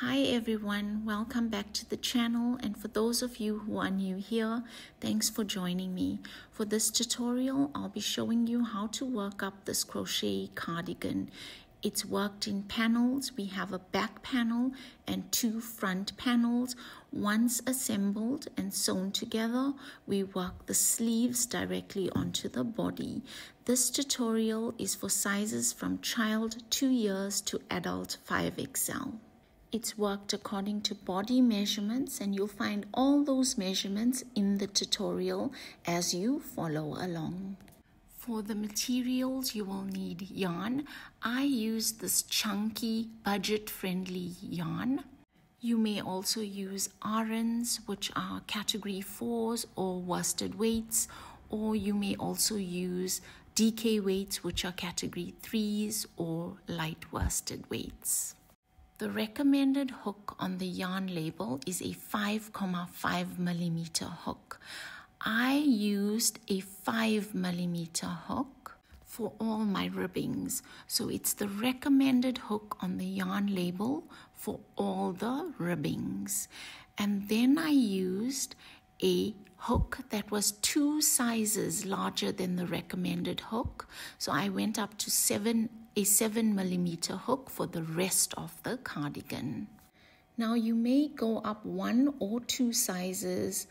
Hi everyone, welcome back to the channel, and for those of you who are new here, thanks for joining me. For this tutorial, I'll be showing you how to work up this crochet cardigan. It's worked in panels. We have a back panel and two front panels. Once assembled and sewn together, we work the sleeves directly onto the body. This tutorial is for sizes from child 2 years to adult 5XL. It's worked according to body measurements, and you'll find all those measurements in the tutorial as you follow along. For the materials, you will need yarn. I use this chunky, budget-friendly yarn. You may also use RNs, which are category 4s or worsted weights, or you may also use DK weights, which are category 3s or light worsted weights. The recommended hook on the yarn label is a 5.5 millimeter hook. I used a 5 millimeter hook for all my ribbings. So it's the recommended hook on the yarn label for all the ribbings. And then I used a hook that was 2 sizes larger than the recommended hook. So I went up to a 7 millimeter hook for the rest of the cardigan. Now you may go up 1 or 2 sizes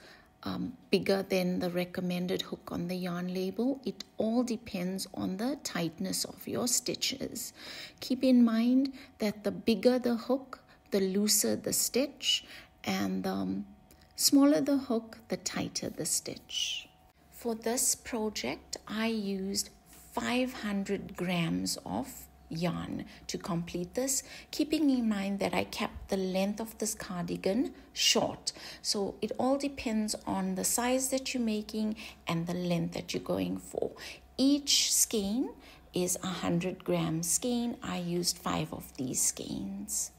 bigger than the recommended hook on the yarn label. It all depends on the tightness of your stitches. Keep in mind that the bigger the hook, the looser the stitch, and the smaller the hook, the tighter the stitch. For this project, I used 500 grams of yarn to complete this, keeping in mind that I kept the length of this cardigan short. So it all depends on the size that you're making and the length that you're going for. Each skein is 100 gram skein. I used 5 of these skeins.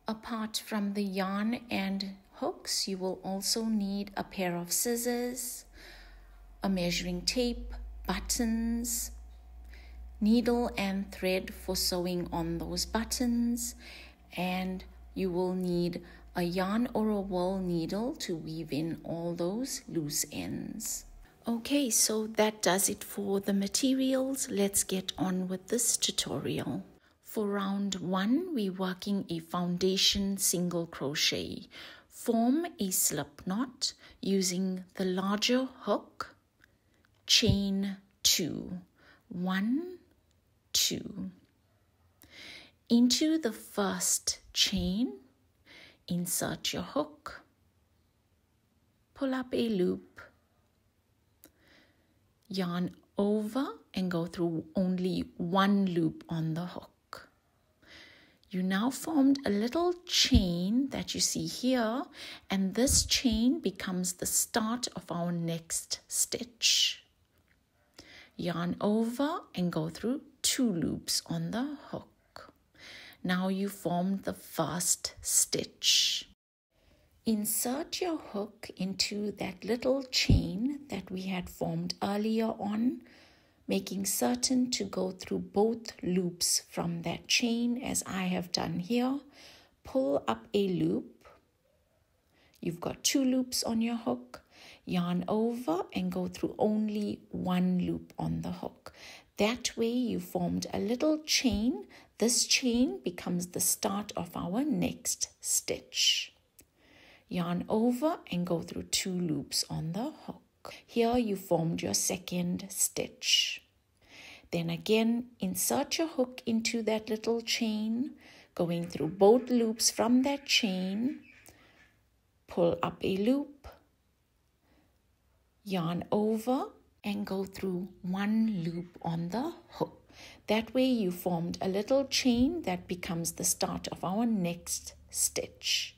Apart from the yarn and hooks, you will also need a pair of scissors, a measuring tape, buttons, needle and thread for sewing on those buttons, and you will need a yarn or a wool needle to weave in all those loose ends. Okay, so that does it for the materials. Let's get on with this tutorial. For round 1, we're working a foundation single crochet. Form a slip knot using the larger hook, chain 2, 1, 2. Into the first chain, insert your hook, pull up a loop, yarn over and go through only 1 loop on the hook. You now formed a little chain that you see here, and this chain becomes the start of our next stitch. Yarn over and go through 2 loops on the hook. Now you formed the first stitch. Insert your hook into that little chain that we had formed earlier on, making certain to go through both loops from that chain as I have done here. Pull up a loop. You've got 2 loops on your hook. Yarn over and go through only 1 loop on the hook. That way you formed a little chain. This chain becomes the start of our next stitch. Yarn over and go through 2 loops on the hook. Here you formed your second stitch. Then again, insert your hook into that little chain, going through both loops from that chain. Pull up a loop, yarn over and go through 1 loop on the hook. That way you formed a little chain that becomes the start of our next stitch.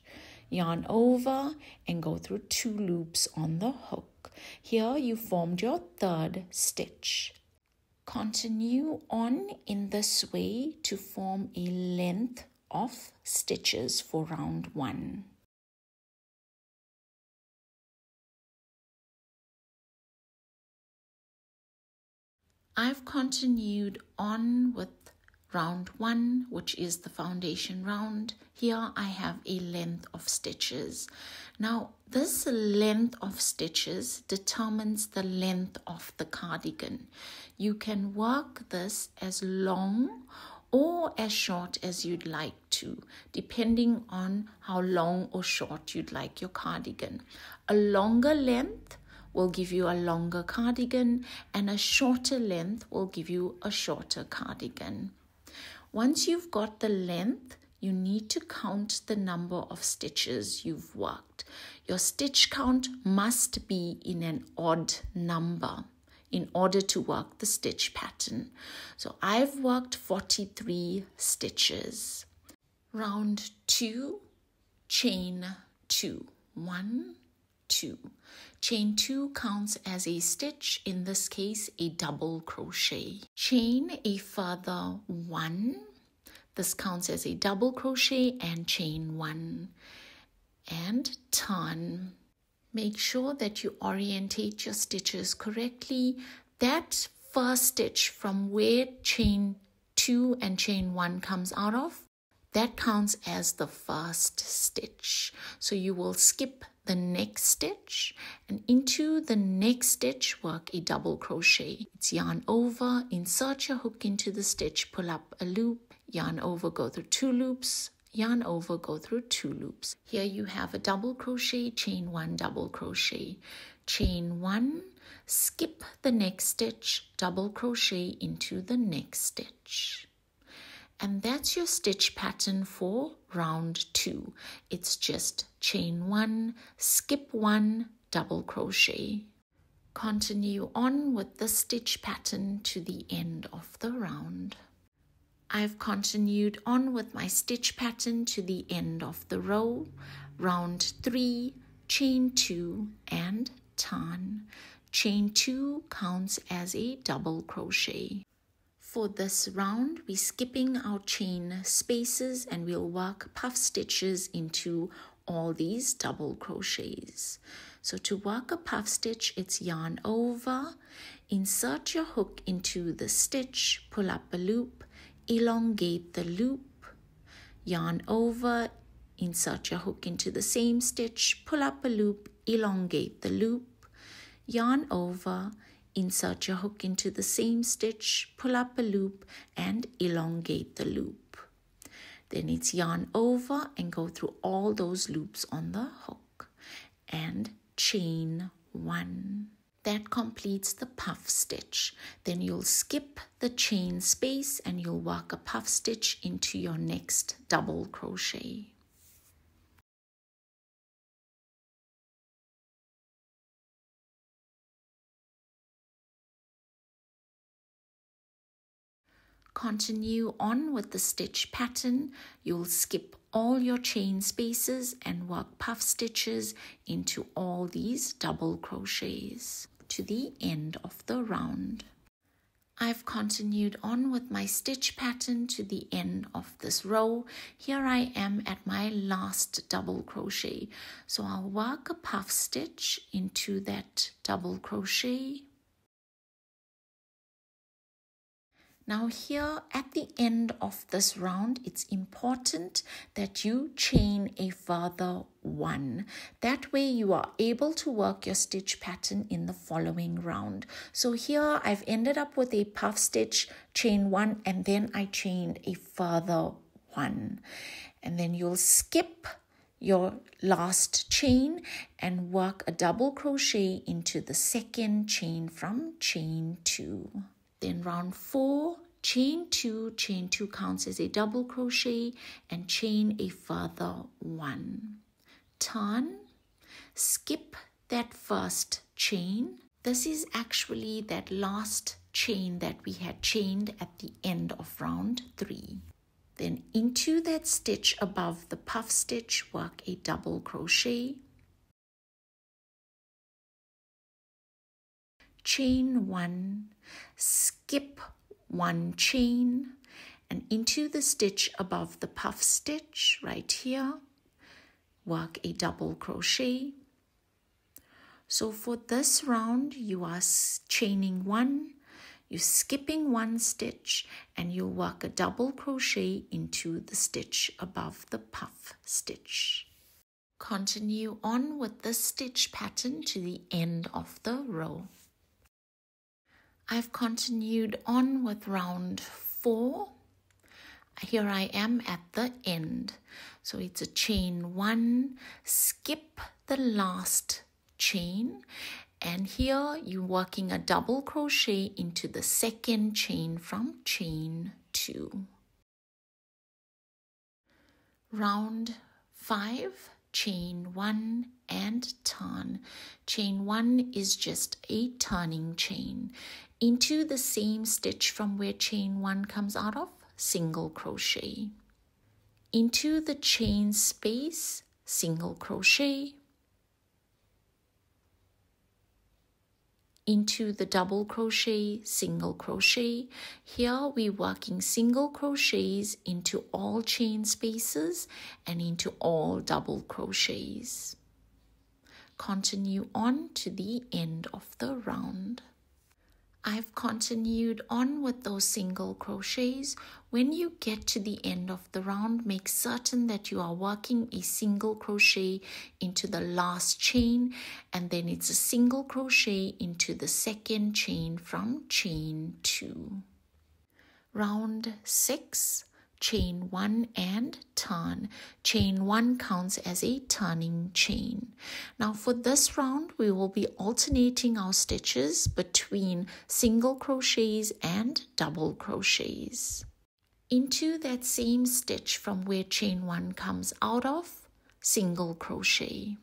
Yarn over and go through 2 loops on the hook. Here you formed your third stitch. Continue on in this way to form a length of stitches for round 1. I've continued on with round 1, which is the foundation round, here I have a length of stitches. Now this length of stitches determines the length of the cardigan. You can work this as long or as short as you'd like to, depending on how long or short you'd like your cardigan. A longer length will give you a longer cardigan, and a shorter length will give you a shorter cardigan. Once you've got the length, you need to count the number of stitches you've worked. Your stitch count must be in an odd number in order to work the stitch pattern. So I've worked 43 stitches. Round 2, chain 2. 1, 2. Chain 2 counts as a stitch, in this case a double crochet. Chain a further 1. This counts as a double crochet, and chain 1. And turn. Make sure that you orientate your stitches correctly. That first stitch from where chain 2 and chain 1 comes out of, that counts as the first stitch. So you will skip the next stitch, and into the next stitch work a double crochet. It's yarn over, insert your hook into the stitch, pull up a loop, yarn over, go through 2 loops, yarn over, go through 2 loops. Here you have a double crochet, chain 1, double crochet, chain 1, skip the next stitch, double crochet into the next stitch. And that's your stitch pattern for round 2. It's just chain 1, skip 1, double crochet. Continue on with the stitch pattern to the end of the round. I've continued on with my stitch pattern to the end of the row. Round 3, chain 2 and turn. Chain 2 counts as a double crochet. For this round, we're skipping our chain spaces and we'll work puff stitches into all these double crochets. So to work a puff stitch, it's yarn over, insert your hook into the stitch, pull up a loop, elongate the loop, yarn over, insert your hook into the same stitch, pull up a loop, elongate the loop, yarn over, insert your hook into the same stitch, pull up a loop and elongate the loop. Then it's yarn over and go through all those loops on the hook and chain 1. That completes the puff stitch. Then you'll skip the chain space and you'll work a puff stitch into your next double crochet. Continue on with the stitch pattern. You'll skip all your chain spaces and work puff stitches into all these double crochets to the end of the round. I've continued on with my stitch pattern to the end of this row. Here I am at my last double crochet. So I'll work a puff stitch into that double crochet. Now here at the end of this round, it's important that you chain a further 1. That way you are able to work your stitch pattern in the following round. So here I've ended up with a puff stitch, chain 1, and then I chained a further 1. And then you'll skip your last chain and work a double crochet into the second chain from chain 2. Then round 4, chain 2 counts as a double crochet and chain a further 1. Turn, skip that first chain. This is actually that last chain that we had chained at the end of round 3. Then into that stitch above the puff stitch, work a double crochet. Chain 1, skip 1 chain, and into the stitch above the puff stitch right here, work a double crochet. So for this round, you are chaining 1, you're skipping one stitch and you'll work a double crochet into the stitch above the puff stitch. Continue on with this stitch pattern to the end of the row. I've continued on with round 4. Here I am at the end. So it's a chain 1, skip the last chain, and here you're working a double crochet into the second chain from chain 2. Round 5, chain 1 and turn. Chain 1 is just a turning chain. Into the same stitch from where chain 1 comes out of, single crochet. Into the chain space, single crochet. Into the double crochet, single crochet. Here we're working single crochets into all chain spaces and into all double crochets. Continue on to the end of the round. I've continued on with those single crochets. When you get to the end of the round, make certain that you are working a single crochet into the last chain, and then it's a single crochet into the second chain from chain 2. Round 6, chain 1 and turn. Chain 1 counts as a turning chain. Now for this round, we will be alternating our stitches between single crochets and double crochets. Into that same stitch from where chain 1 comes out of, single crochet.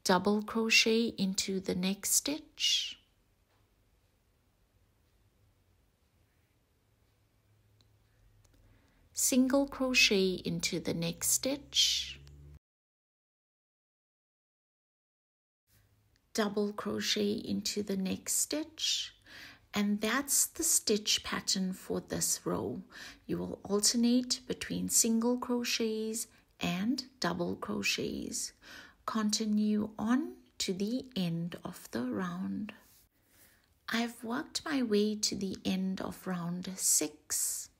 Double crochet into the next stitch. Single crochet into the next stitch, double crochet into the next stitch, and that's the stitch pattern for this row. You will alternate between single crochets and double crochets. Continue on to the end of the round. I've worked my way to the end of round 6.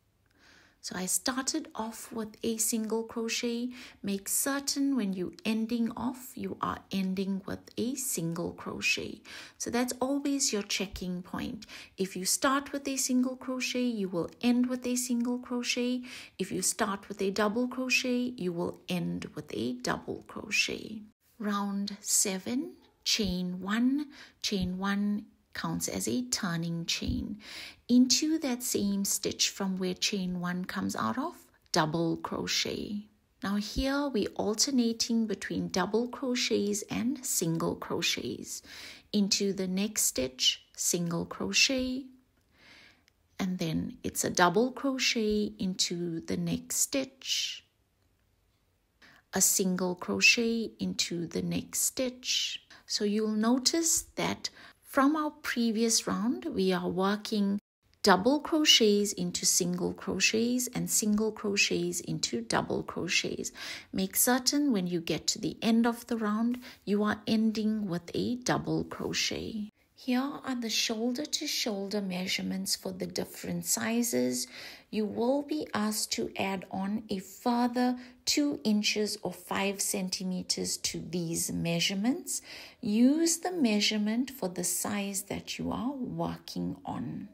So I started off with a single crochet. Make certain when you're ending off, you are ending with a single crochet. So that's always your checking point. If you start with a single crochet, you will end with a single crochet. If you start with a double crochet, you will end with a double crochet. Round 7, chain 1. Chain 1 counts as a turning chain. Into that same stitch from where chain 1 comes out of, double crochet. Now here we're alternating between double crochets and single crochets. Into the next stitch, single crochet, and then it's a double crochet into the next stitch, a single crochet into the next stitch. So you'll notice that from our previous round, we are working double crochets into single crochets and single crochets into double crochets. Make certain when you get to the end of the round, you are ending with a double crochet. Here are the shoulder to shoulder measurements for the different sizes. You will be asked to add on a further 2 inches or 5 centimeters to these measurements. Use the measurement for the size that you are working on.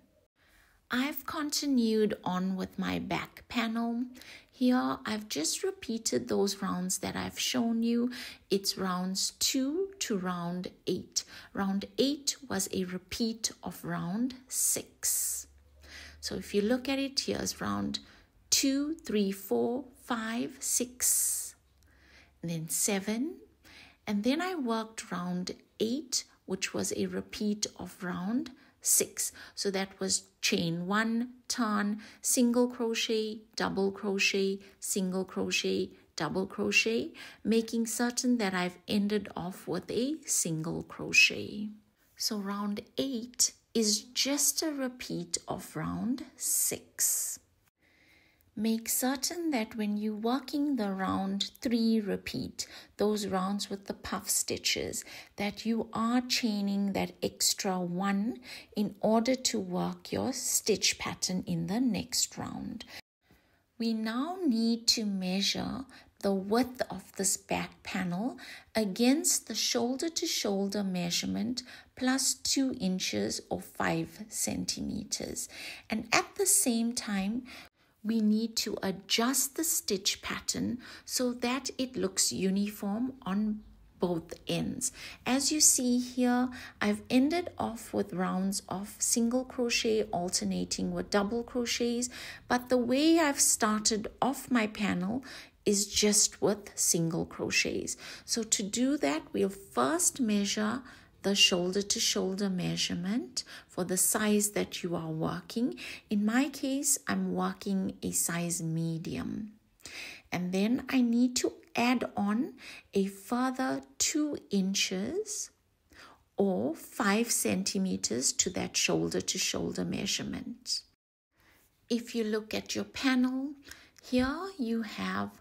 I've continued on with my back panel. Here I've just repeated those rounds that I've shown you. It's rounds 2 to round 8. Round 8 was a repeat of round 6. So if you look at it, here's round 2, 3, 4, 5, 6, and then 7. And then I worked round 8, which was a repeat of round 6. So that was chain 1, turn, single crochet, double crochet, single crochet, double crochet, making certain that I've ended off with a single crochet. So round 8 is just a repeat of round 6. Make certain that when you're working the round 3 repeat, those rounds with the puff stitches, that you are chaining that extra 1 in order to work your stitch pattern in the next round. We now need to measure the width of this back panel against the shoulder to shoulder measurement plus 2 inches or 5 centimeters. And at the same time, we need to adjust the stitch pattern so that it looks uniform on both ends. As you see here, I've ended off with rounds of single crochet alternating with double crochets, but the way I've started off my panel is just with single crochets. So to do that, we'll first measure the shoulder to shoulder measurement for the size that you are working. In my case, I'm working a size medium. And then I need to add on a further 2 inches or 5 centimeters to that shoulder to shoulder measurement. If you look at your panel, here you have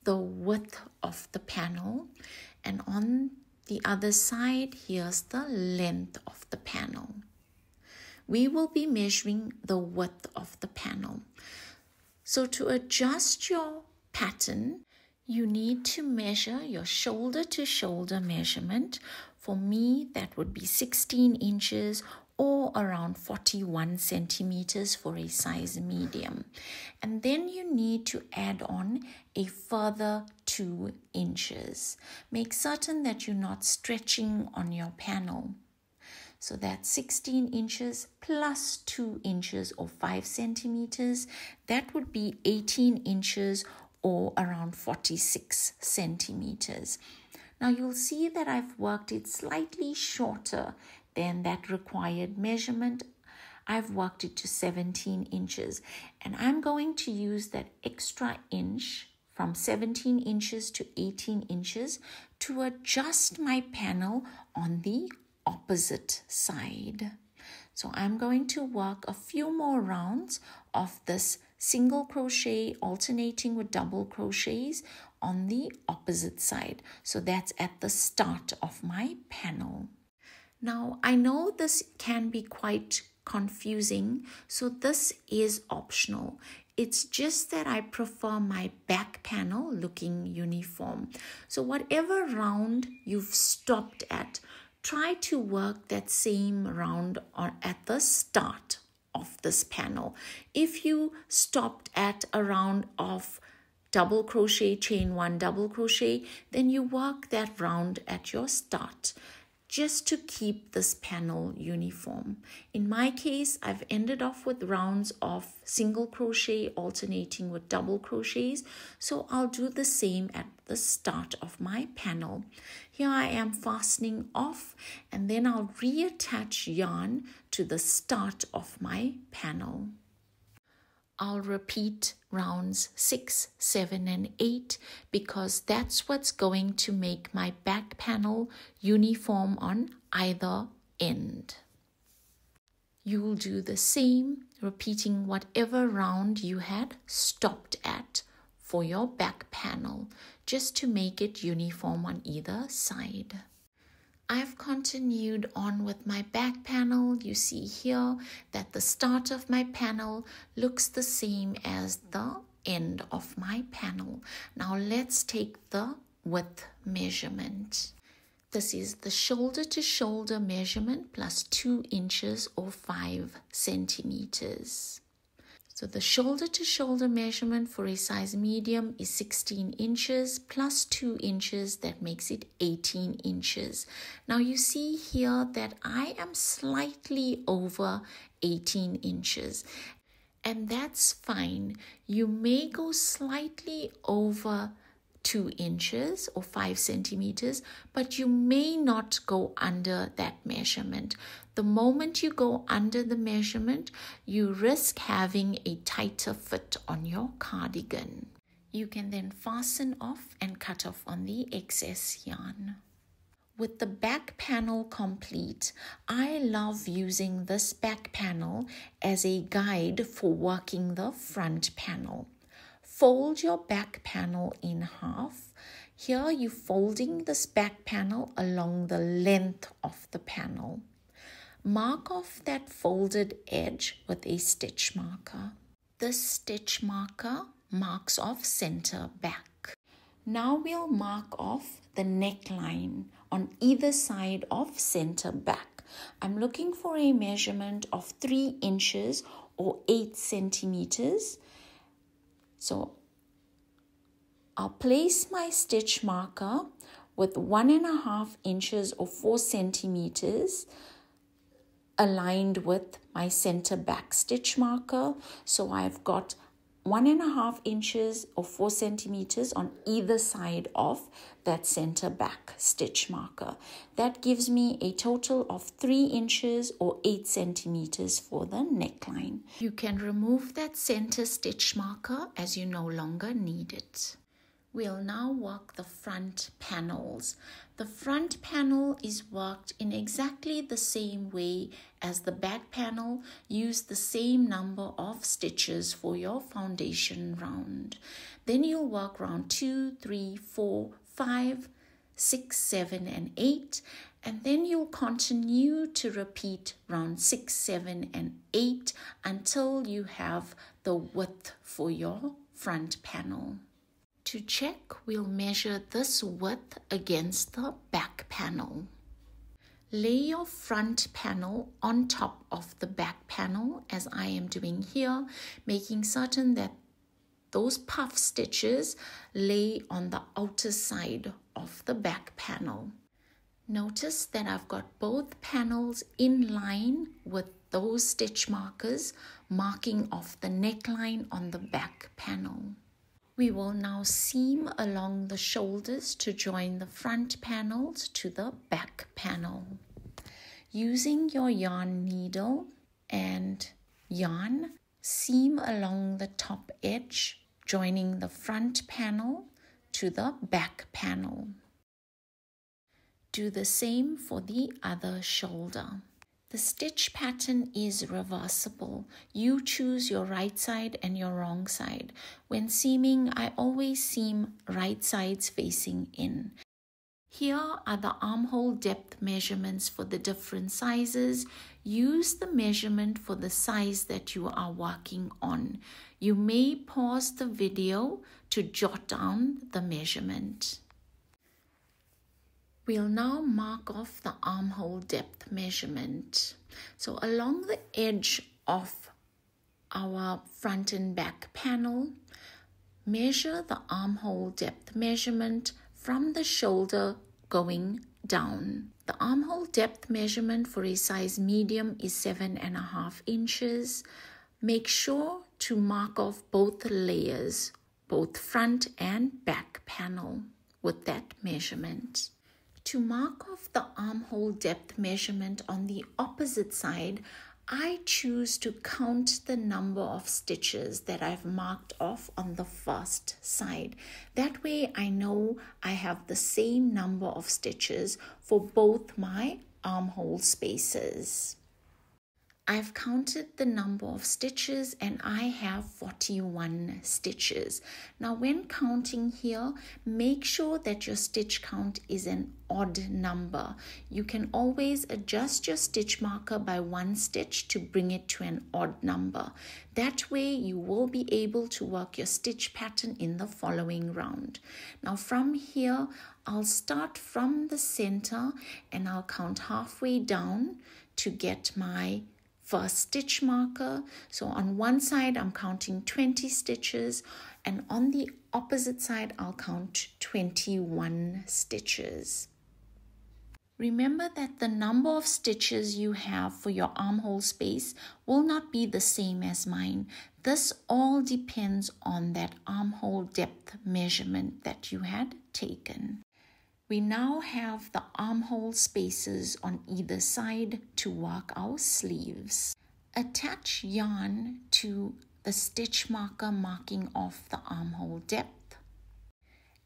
the width of the panel, and on the other side, here's the length of the panel. We will be measuring the width of the panel. So to adjust your pattern, you need to measure your shoulder to shoulder measurement. For me, that would be 16 inches or around 41 centimeters for a size medium. And then you need to add on a further 2 inches. Make certain that you're not stretching on your panel. So that's 16 inches plus 2 inches or 5 centimeters. That would be 18 inches or around 46 centimeters. Now you'll see that I've worked it slightly shorter than that required measurement. I've worked it to 17 inches, and I'm going to use that extra inch from 17 inches to 18 inches to adjust my panel on the opposite side. So I'm going to work a few more rounds of this single crochet alternating with double crochets on the opposite side. So that's at the start of my panel. Now, I know this can be quite confusing, so this is optional. It's just that I prefer my back panel looking uniform. So whatever round you've stopped at, try to work that same round at the start of this panel. If you stopped at a round of double crochet, chain 1, double crochet, then you work that round at your start, just to keep this panel uniform. In my case, I've ended off with rounds of single crochet alternating with double crochets, so I'll do the same at the start of my panel. Here I am fastening off, and then I'll reattach yarn to the start of my panel. I'll repeat rounds 6, 7, and 8 because that's what's going to make my back panel uniform on either end. You'll do the same, repeating whatever round you had stopped at for your back panel, just to make it uniform on either side. I've continued on with my back panel. You see here that the start of my panel looks the same as the end of my panel. Now let's take the width measurement. This is the shoulder to shoulder measurement plus 2 inches or 5 centimeters. So the shoulder to shoulder measurement for a size medium is 16 inches plus 2 inches. That makes it 18 inches. Now you see here that I am slightly over 18 inches. And that's fine. You may go slightly over 2 inches or 5 centimeters, but you may not go under that measurement. The moment you go under the measurement, you risk having a tighter fit on your cardigan. You can then fasten off and cut off on the excess yarn. With the back panel complete, I love using this back panel as a guide for working the front panel. fold your back panel in half. Here you're folding this back panel along the length of the panel. Mark off that folded edge with a stitch marker. This stitch marker marks off center back. Now we'll mark off the neckline on either side of center back. I'm looking for a measurement of 3 inches or 8 centimeters. So I'll place my stitch marker with 1.5 inches or 4 centimeters aligned with my center back stitch marker. So I've got 1.5 inches or 4 centimeters on either side of that center back stitch marker. That gives me a total of 3 inches or 8 centimeters for the neckline. You can remove that center stitch marker as you no longer need it. We'll now work the front panels. The front panel is worked in exactly the same way as the back panel. Use the same number of stitches for your foundation round. Then you'll work round 2, 3, 4, 5, 6, 7, and 8. And then you'll continue to repeat round 6, 7, and 8 until you have the width for your front panel. To check, we'll measure this width against the back panel. Lay your front panel on top of the back panel as I am doing here, making certain that those puff stitches lay on the outer side of the back panel. Notice that I've got both panels in line with those stitch markers, marking off the neckline on the back panel. We will now seam along the shoulders to join the front panels to the back panel. Using your yarn needle and yarn, seam along the top edge, joining the front panel to the back panel. Do the same for the other shoulder. The stitch pattern is reversible. You choose your right side and your wrong side. When seaming, I always seam right sides facing in. Here are the armhole depth measurements for the different sizes. Use the measurement for the size that you are working on. You may pause the video to jot down the measurement. We'll now mark off the armhole depth measurement. So along the edge of our front and back panel, measure the armhole depth measurement from the shoulder going down. The armhole depth measurement for a size medium is 7.5 inches. Make sure to mark off both layers, both front and back panel with that measurement. To mark off the armhole depth measurement on the opposite side, I choose to count the number of stitches that I've marked off on the first side. That way I know I have the same number of stitches for both my armhole spaces. I've counted the number of stitches and I have 41 stitches. Now when counting here, make sure that your stitch count is an odd number. You can always adjust your stitch marker by 1 stitch to bring it to an odd number. That way you will be able to work your stitch pattern in the following round. Now from here, I'll start from the center and I'll count halfway down to get my first stitch marker. So on one side I'm counting 20 stitches and on the opposite side I'll count 21 stitches. Remember that the number of stitches you have for your armhole space will not be the same as mine. This all depends on that armhole depth measurement that you had taken. We now have the armhole spaces on either side to work our sleeves. Attach yarn to the stitch marker marking off the armhole depth.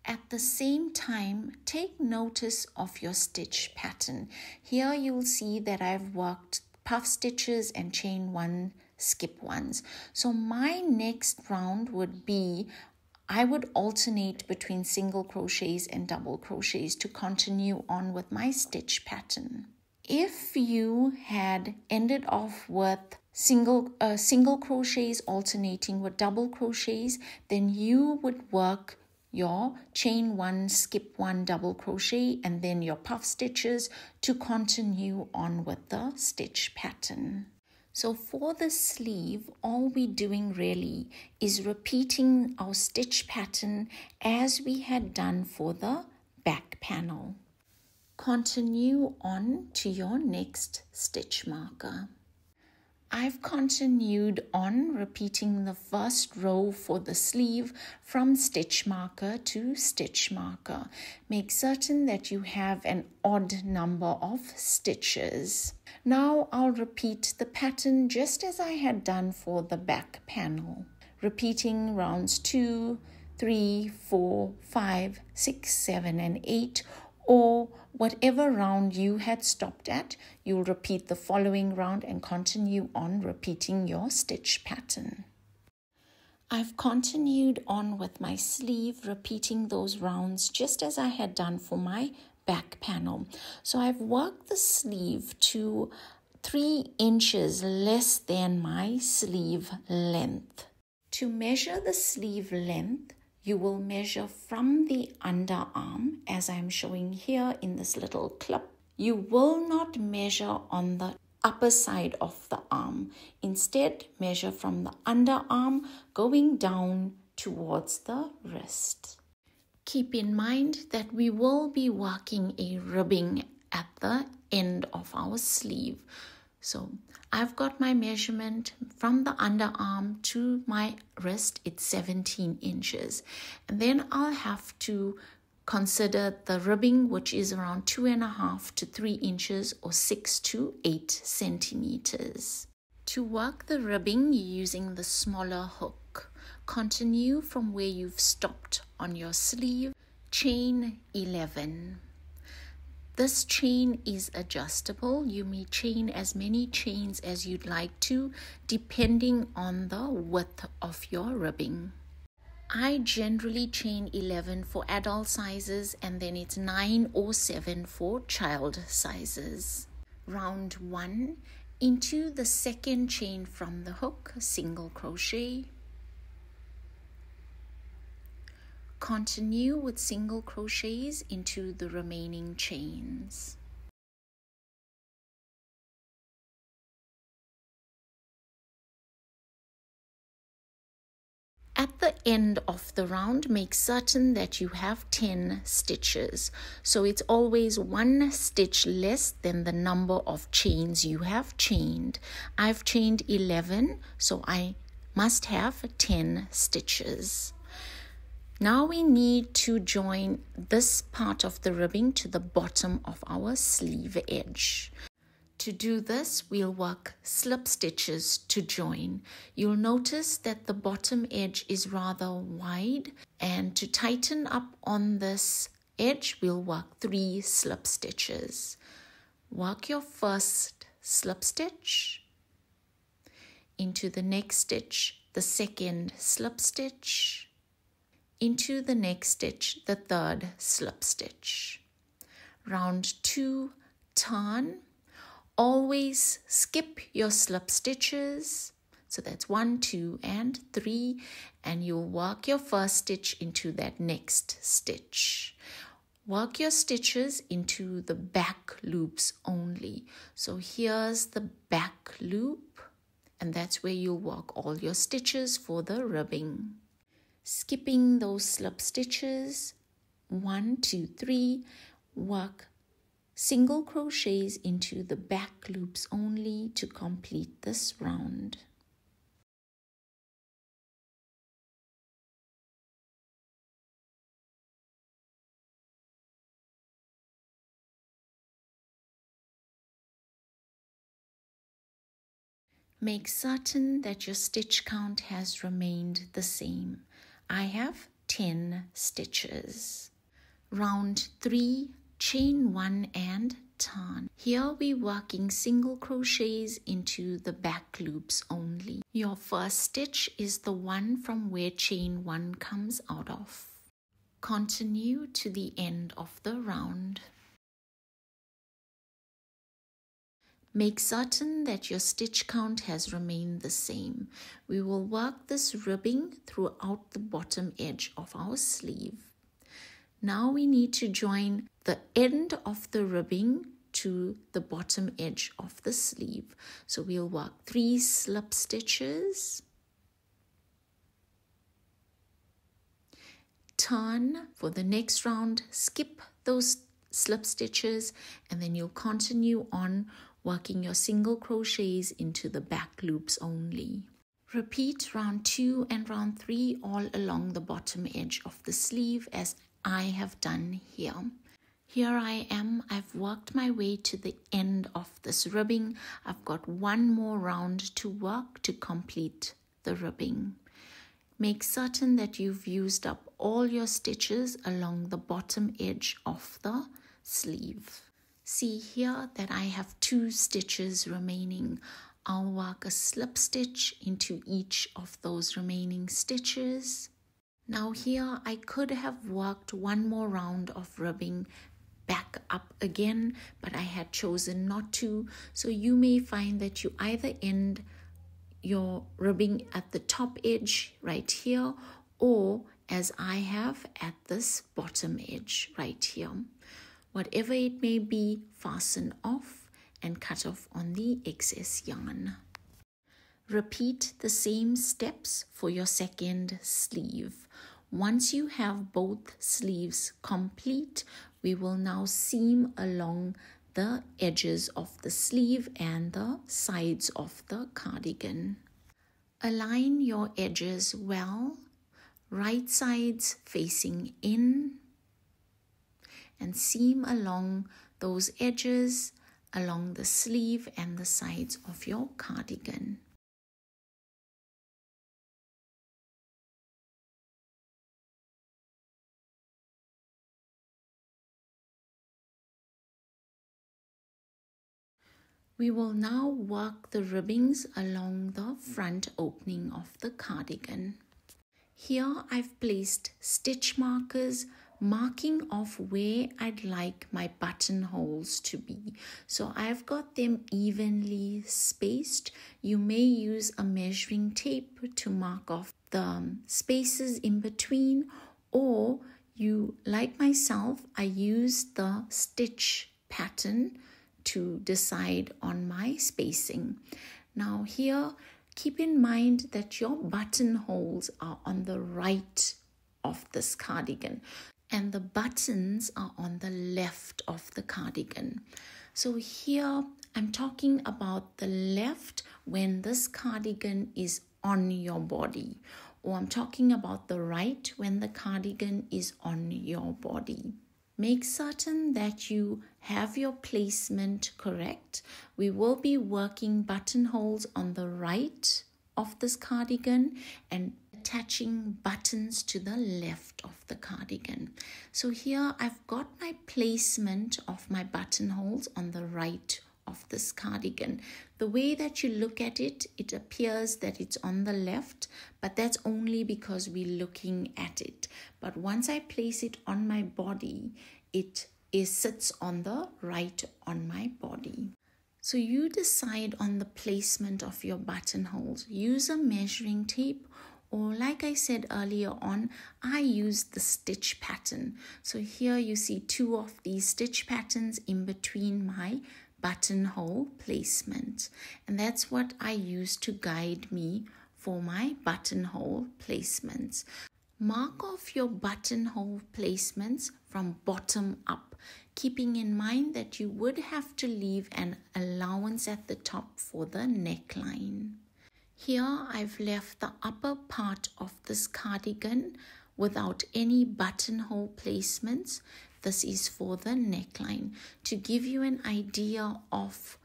At the same time, take notice of your stitch pattern. Here you'll see that I've worked puff stitches and chain 1, skip 1s. So my next round would be I would alternate between single crochets and double crochets to continue on with my stitch pattern. If you had ended off with single crochets alternating with double crochets, then you would work your chain 1, skip 1, double crochet, and then your puff stitches to continue on with the stitch pattern. So for the sleeve, all we're doing really is repeating our stitch pattern as we had done for the back panel. Continue on to your next stitch marker. I've continued on repeating the first row for the sleeve from stitch marker to stitch marker. Make certain that you have an odd number of stitches. Now I'll repeat the pattern just as I had done for the back panel, repeating rounds 2, 3, 4, 5, 6, 7, and 8, or whatever round you had stopped at. You'll repeat the following round and continue on repeating your stitch pattern. I've continued on with my sleeve, repeating those rounds just as I had done for my back panel. So I've worked the sleeve to 3 inches less than my sleeve length. To measure the sleeve length, you will measure from the underarm, as I'm showing here in this little clip. You will not measure on the upper side of the arm. Instead, measure from the underarm going down towards the wrist. Keep in mind that we will be working a ribbing at the end of our sleeve. So I've got my measurement from the underarm to my wrist. It's 17 inches. And then I'll have to consider the ribbing, which is around 2.5 to 3 inches or 6 to 8 centimeters. To work the ribbing, you're using the smaller hook. Continue from where you've stopped on your sleeve. Chain 11. This chain is adjustable. You may chain as many chains as you'd like to, depending on the width of your ribbing. I generally chain 11 for adult sizes, and then it's 9 or 7 for child sizes. Round 1, into the second chain from the hook, single crochet. Continue with single crochets into the remaining chains. At the end of the round, make certain that you have 10 stitches. So it's always 1 stitch less than the number of chains you have chained. I've chained 11, so I must have 10 stitches. Now we need to join this part of the ribbing to the bottom of our sleeve edge. To do this, we'll work slip stitches to join. You'll notice that the bottom edge is rather wide, and to tighten up on this edge, we'll work 3 slip stitches. Work your first slip stitch, into the next stitch, the second slip stitch, into the next stitch, the third slip stitch. Round 2, turn. Always skip your slip stitches. So that's 1, 2, and 3, and you'll work your first stitch into that next stitch. Work your stitches into the back loops only. So here's the back loop, and that's where you'll work all your stitches for the ribbing. Skipping those slip stitches, 1, 2, 3, work single crochets into the back loops only to complete this round. Make certain that your stitch count has remained the same. I have 10 stitches. Round 3, chain 1 and turn. Here we're working single crochets into the back loops only. Your first stitch is the one from where chain 1 comes out of. Continue to the end of the round. Make certain that your stitch count has remained the same. We will work this ribbing throughout the bottom edge of our sleeve. Now we need to join the end of the ribbing to the bottom edge of the sleeve. So we'll work 3 slip stitches, turn for the next round, skip those slip stitches, and then you'll continue on working your single crochets into the back loops only. Repeat round 2 and round 3 all along the bottom edge of the sleeve as I have done here. Here I am, I've worked my way to the end of this ribbing. I've got one more round to work to complete the ribbing. Make certain that you've used up all your stitches along the bottom edge of the sleeve. See here that I have 2 stitches remaining. I'll work a slip stitch into each of those remaining stitches. Now here I could have worked one more round of ribbing back up again, but I had chosen not to. So you may find that you either end your ribbing at the top edge right here, or as I have at this bottom edge right here. Whatever it may be, fasten off and cut off on the excess yarn. Repeat the same steps for your second sleeve. Once you have both sleeves complete, we will now seam along the edges of the sleeve and the sides of the cardigan. Align your edges well, right sides facing in, and seam along those edges along the sleeve and the sides of your cardigan. We will now work the ribbings along the front opening of the cardigan. Here I've placed stitch markers marking off where I'd like my buttonholes to be. So I've got them evenly spaced. You may use a measuring tape to mark off the spaces in between, or you, like myself, I use the stitch pattern to decide on my spacing. Now here, keep in mind that your buttonholes are on the right of this cardigan and the buttons are on the left of the cardigan. So here I'm talking about the left when this cardigan is on your body, or I'm talking about the right when the cardigan is on your body. Make certain that you have your placement correct. We will be working buttonholes on the right of this cardigan and attaching buttons to the left of the cardigan. So here I've got my placement of my buttonholes on the right of this cardigan. The way that you look at it, it appears that it's on the left, but that's only because we're looking at it. But once I place it on my body, it sits on the right on my body. So you decide on the placement of your buttonholes. Use a measuring tape, or like I said earlier on, I used the stitch pattern. So here you see 2 of these stitch patterns in between my buttonhole placement, and that's what I use to guide me for my buttonhole placements. Mark off your buttonhole placements from bottom up, keeping in mind that you would have to leave an allowance at the top for the neckline. Here I've left the upper part of this cardigan without any buttonhole placements. This is for the neckline. To give you an idea of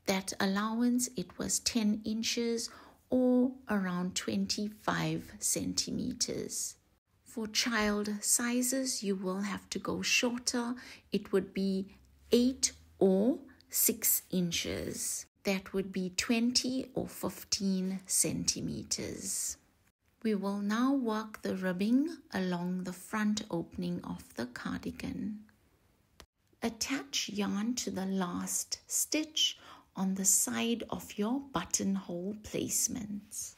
that allowance, it was 10 inches or around 25 centimeters. For child sizes, you will have to go shorter. It would be 8 or 6 inches. That would be 20 or 15 centimeters. We will now work the ribbing along the front opening of the cardigan. Attach yarn to the last stitch on the side of your buttonhole placements.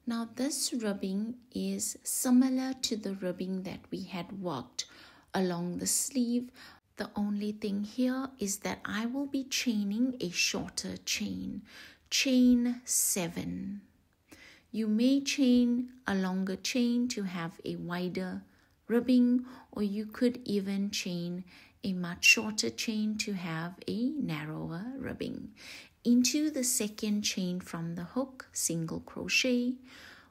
Now this ribbing is similar to the ribbing that we had worked along the sleeve. The only thing here is that I will be chaining a shorter chain, chain 7. You may chain a longer chain to have a wider ribbing, or you could even chain a much shorter chain to have a narrower ribbing. Into the second chain from the hook, single crochet.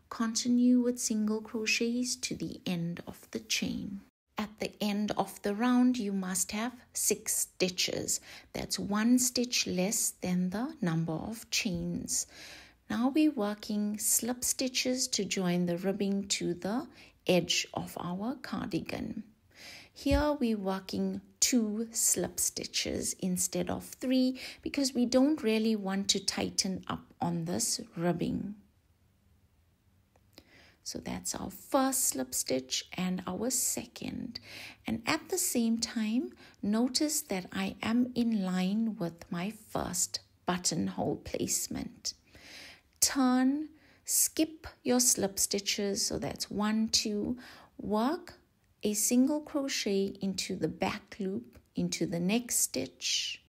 Continue with single crochets to the end of the chain. At the end of the round, you must have 6 stitches. That's 1 stitch less than the number of chains. Now we're working slip stitches to join the ribbing to the edge of our cardigan. Here we're working 2 slip stitches instead of 3 because we don't really want to tighten up on this ribbing. So that's our first slip stitch and our second. And at the same time, notice that I am in line with my first buttonhole placement. Turn, skip your slip stitches, so that's 1, 2, work a single crochet into the back loop into the next stitch.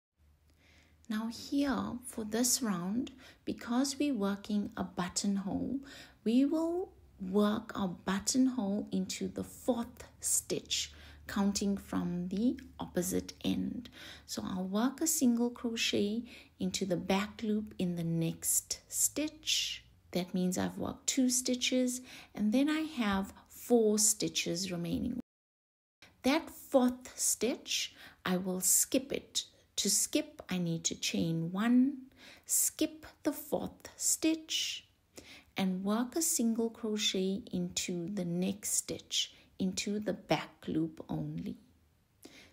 Now here for this round, because we're working a buttonhole, we will work our buttonhole into the 4th stitch, counting from the opposite end. So I'll work a single crochet into the back loop in the next stitch. That means I've worked 2 stitches and then I have 4 stitches remaining. That 4th stitch, I will skip it. To skip, I need to chain 1, skip the 4th stitch, and work a single crochet into the next stitch, into the back loop only.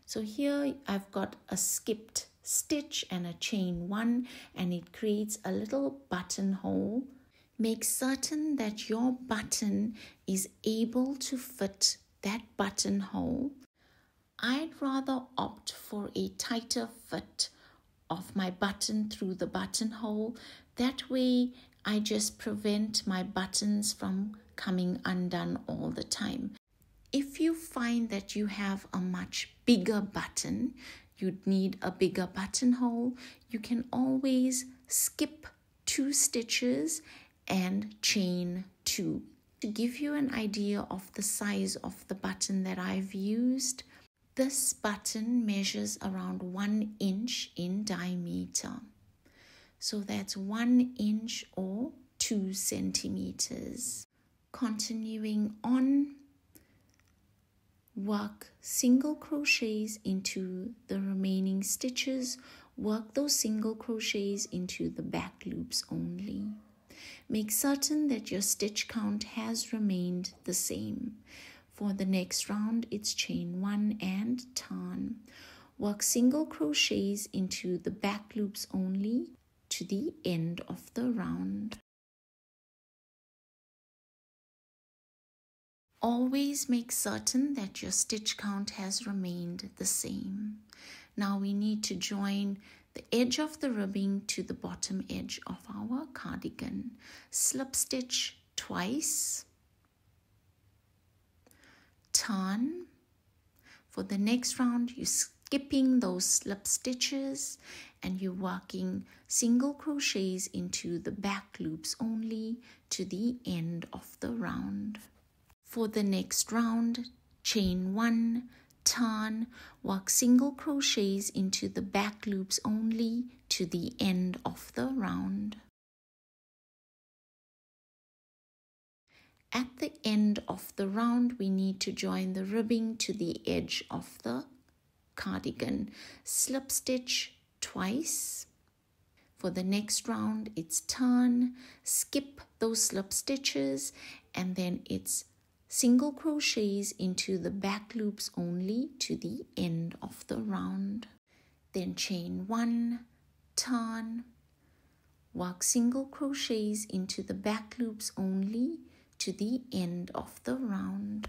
So here I've got a skipped stitch and a chain 1, and it creates a little buttonhole. Make certain that your button is able to fit that buttonhole. I'd rather opt for a tighter fit of my button through the buttonhole. That way I just prevent my buttons from coming undone all the time. If you find that you have a much bigger button, you'd need a bigger buttonhole, you can always skip 2 stitches and chain 2. To give you an idea of the size of the button that I've used, this button measures around 1 inch in diameter. So that's 1 inch or 2 centimeters. Continuing on, work single crochets into the remaining stitches. Work those single crochets into the back loops only. Make certain that your stitch count has remained the same. For the next round, it's chain 1 and turn. Work single crochets into the back loops only to the end of the round. Always make certain that your stitch count has remained the same. Now we need to join the edge of the ribbing to the bottom edge of our cardigan. Slip stitch twice. Turn. For the next round, you're skipping those slip stitches and you're working single crochets into the back loops only to the end of the round. For the next round, chain 1, turn, work single crochets into the back loops only to the end of the round. At the end of the round, we need to join the ribbing to the edge of the cardigan. Slip stitch twice. For the next round, it's turn, skip those slip stitches, and then it's single crochets into the back loops only to the end of the round. then chain 1, turn, work single crochets into the back loops only to the end of the round.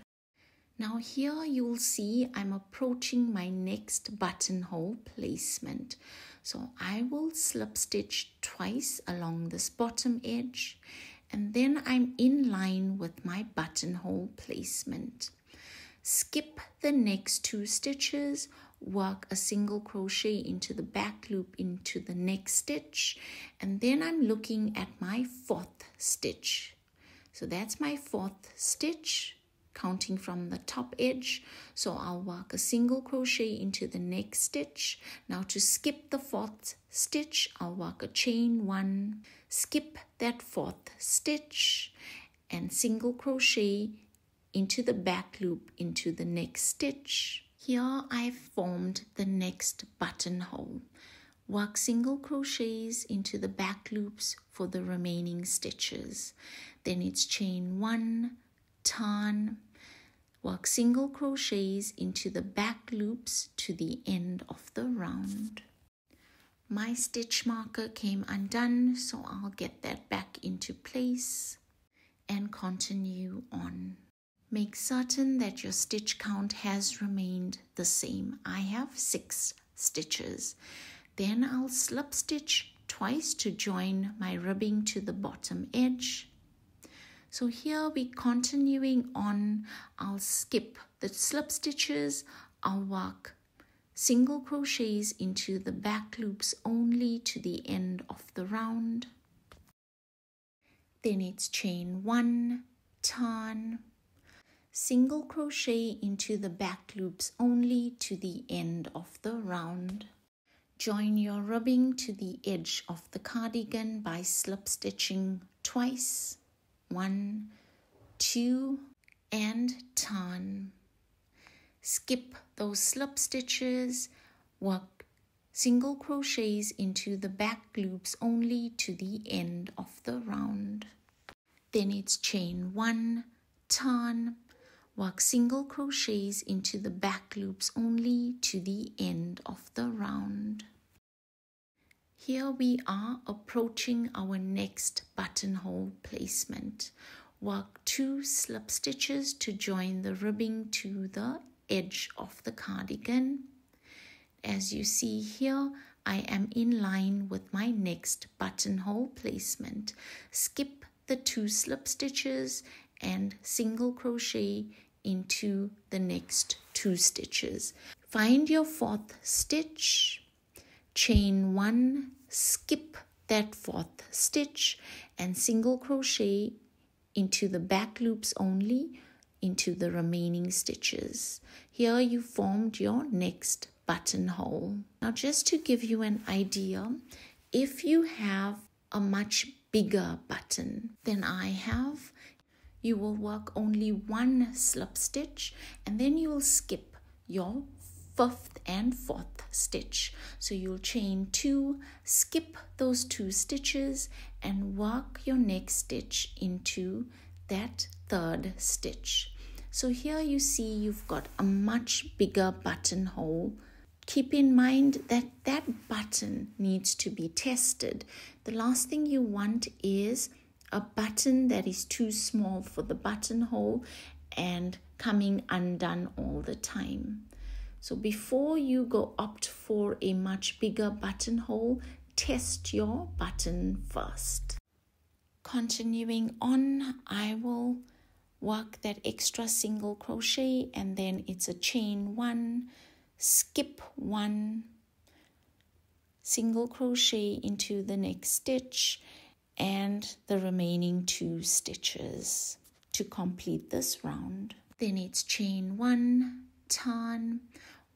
Now here you'll see I'm approaching my next buttonhole placement. So I will slip stitch twice along this bottom edge, and then I'm in line with my buttonhole placement. Skip the next 2 stitches, work a single crochet into the back loop into the next stitch, and then I'm looking at my 4th stitch. So that's my 4th stitch, counting from the top edge. So I'll work a single crochet into the next stitch. Now to skip the 4th stitch, I'll work a chain 1, skip that 4th stitch, and single crochet into the back loop into the next stitch. Here I've formed the next buttonhole. Work single crochets into the back loops for the remaining stitches. Then it's chain 1, turn, work single crochets into the back loops to the end of the round. My stitch marker came undone, so I'll get that back into place and continue on. Make certain that your stitch count has remained the same. I have 6 stitches. Then I'll slip stitch twice to join my ribbing to the bottom edge. So here we're continuing on. I'll skip the slip stitches. I'll work single crochets into the back loops only to the end of the round. Then it's chain 1, turn, single crochet into the back loops only to the end of the round. Join your ribbing to the edge of the cardigan by slip stitching twice, 1, 2, and turn. Skip those slip stitches, work single crochets into the back loops only to the end of the round. Then it's chain 1, turn, work single crochets into the back loops only to the end of the round. Here we are approaching our next buttonhole placement. Work 2 slip stitches to join the ribbing to the edge of the cardigan. As you see here, I am in line with my next buttonhole placement. Skip the 2 slip stitches and single crochet into the next 2 stitches. Find your 4th stitch, chain 1, skip that 4th stitch, and single crochet into the back loops only into the remaining stitches. Here you formed your next buttonhole. Now just to give you an idea, if you have a much bigger button than I have, you will work only 1 slip stitch, and then you will skip your 5th and 4th stitch. So you'll chain 2, skip those 2 stitches, and work your next stitch into that 3rd stitch. So here you see you've got a much bigger buttonhole. Keep in mind that that button needs to be tested. The last thing you want is a button that is too small for the buttonhole and coming undone all the time. So before you go opt for a much bigger buttonhole, test your button first. Continuing on, I will work that extra single crochet, and then it's a chain 1, skip 1, single crochet into the next stitch, and the remaining 2 stitches to complete this round. Then it's chain 1, turn,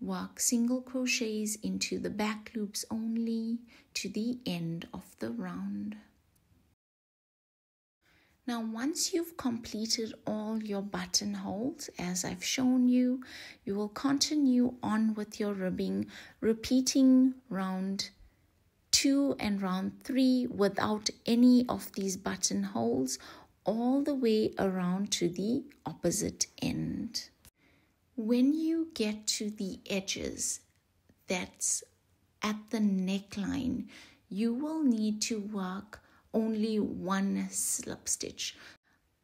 work single crochets into the back loops only to the end of the round. Now once you've completed all your buttonholes, as I've shown you, you will continue on with your ribbing, repeating round 2 and round 3 without any of these buttonholes all the way around to the opposite end. When you get to the edges, that's at the neckline, you will need to work only one slip stitch.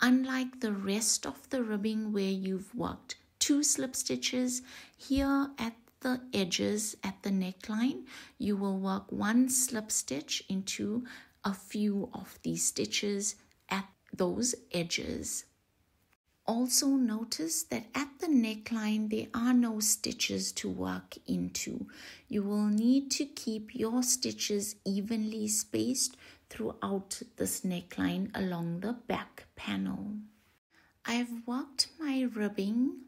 Unlike the rest of the ribbing where you've worked 2 slip stitches, here at the edges at the neckline, you will work 1 slip stitch into a few of these stitches at those edges. Also notice that at the neckline there are no stitches to work into. You will need to keep your stitches evenly spaced throughout this neckline along the back panel. I've worked my ribbing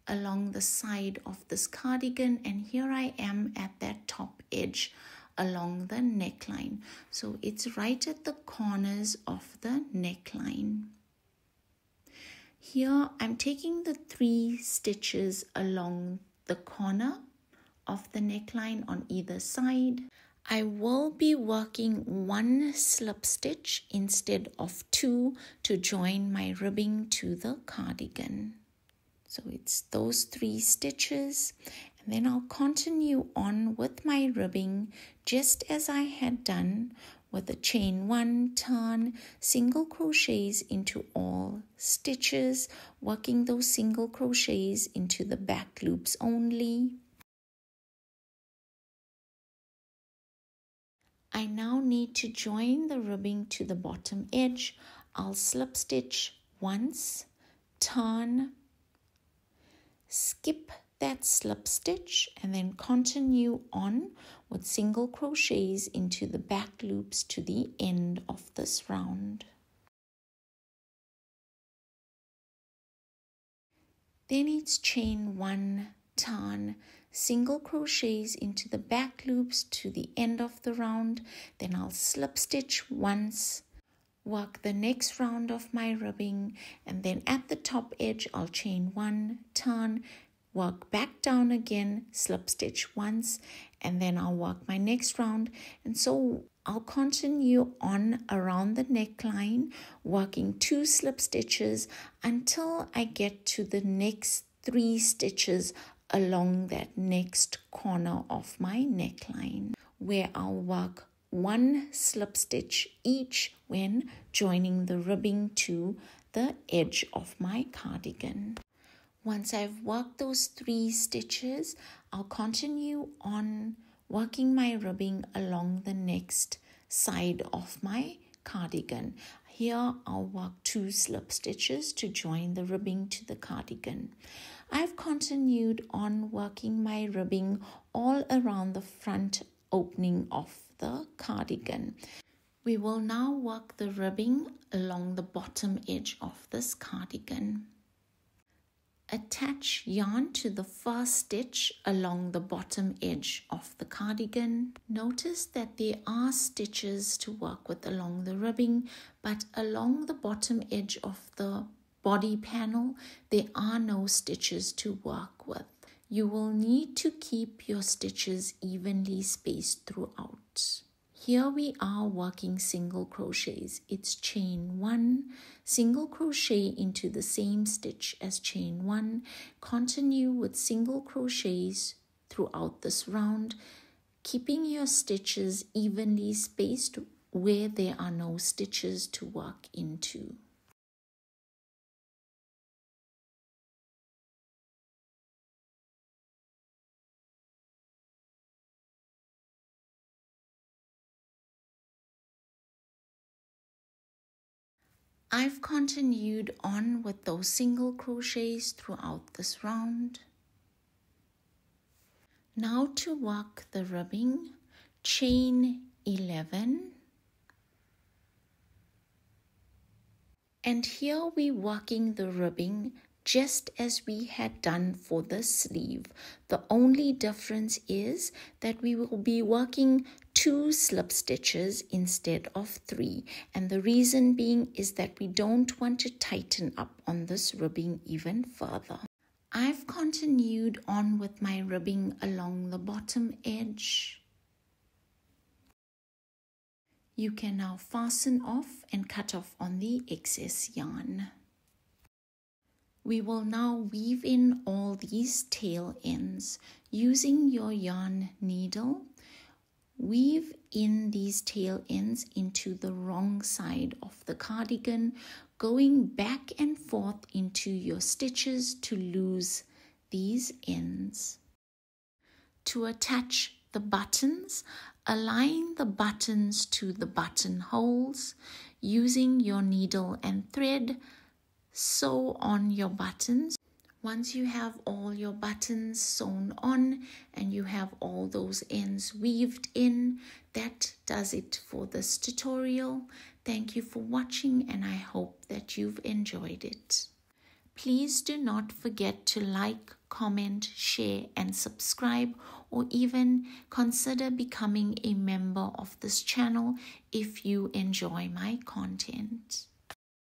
along the side of this cardigan, and here I am at that top edge along the neckline. So it's right at the corners of the neckline. Here I'm taking the 3 stitches along the corner of the neckline on either side. I will be working 1 slip stitch instead of 2 to join my ribbing to the cardigan. So it's those 3 stitches, and then I'll continue on with my ribbing just as I had done with the chain 1, turn, single crochets into all stitches, working those single crochets into the back loops only. I now need to join the ribbing to the bottom edge. I'll slip stitch once, turn, skip that slip stitch, and then continue on with single crochets into the back loops to the end of this round. Then it's chain 1, turn, single crochets into the back loops to the end of the round. Then I'll slip stitch once, work the next round of my ribbing, and then at the top edge I'll chain 1, turn, work back down again, slip stitch once, and then I'll work my next round. And so I'll continue on around the neckline, working 2 slip stitches until I get to the next 3 stitches along that next corner of my neckline, where I'll work 1 slip stitch each when joining the ribbing to the edge of my cardigan. Once I've worked those 3 stitches, I'll continue on working my ribbing along the next side of my cardigan. Here I'll work 2 slip stitches to join the ribbing to the cardigan. I've continued on working my ribbing all around the front opening of the cardigan. We will now work the ribbing along the bottom edge of this cardigan. Attach yarn to the first stitch along the bottom edge of the cardigan. Notice that there are stitches to work with along the ribbing, but along the bottom edge of the body panel, there are no stitches to work with. You will need to keep your stitches evenly spaced throughout. Here we are working single crochets. It's chain 1, single crochet into the same stitch as chain 1. Continue with single crochets throughout this round, keeping your stitches evenly spaced where there are no stitches to work into. I've continued on with those single crochets throughout this round. Now to work the ribbing, chain 11. And here we're working the ribbing just as we had done for the sleeve. The only difference is that we will be working 2 slip stitches instead of 3, and the reason being is that we don't want to tighten up on this ribbing even further. I've continued on with my ribbing along the bottom edge. You can now fasten off and cut off on the excess yarn. We will now weave in all these tail ends using your yarn needle. Weave in these tail ends into the wrong side of the cardigan, going back and forth into your stitches to lose these ends. To attach the buttons, align the buttons to the buttonholes using your needle and thread. Sew on your buttons. Once you have all your buttons sewn on and you have all those ends weaved in, that does it for this tutorial. Thank you for watching and I hope that you've enjoyed it. Please do not forget to like, comment, share and subscribe, or even consider becoming a member of this channel if you enjoy my content.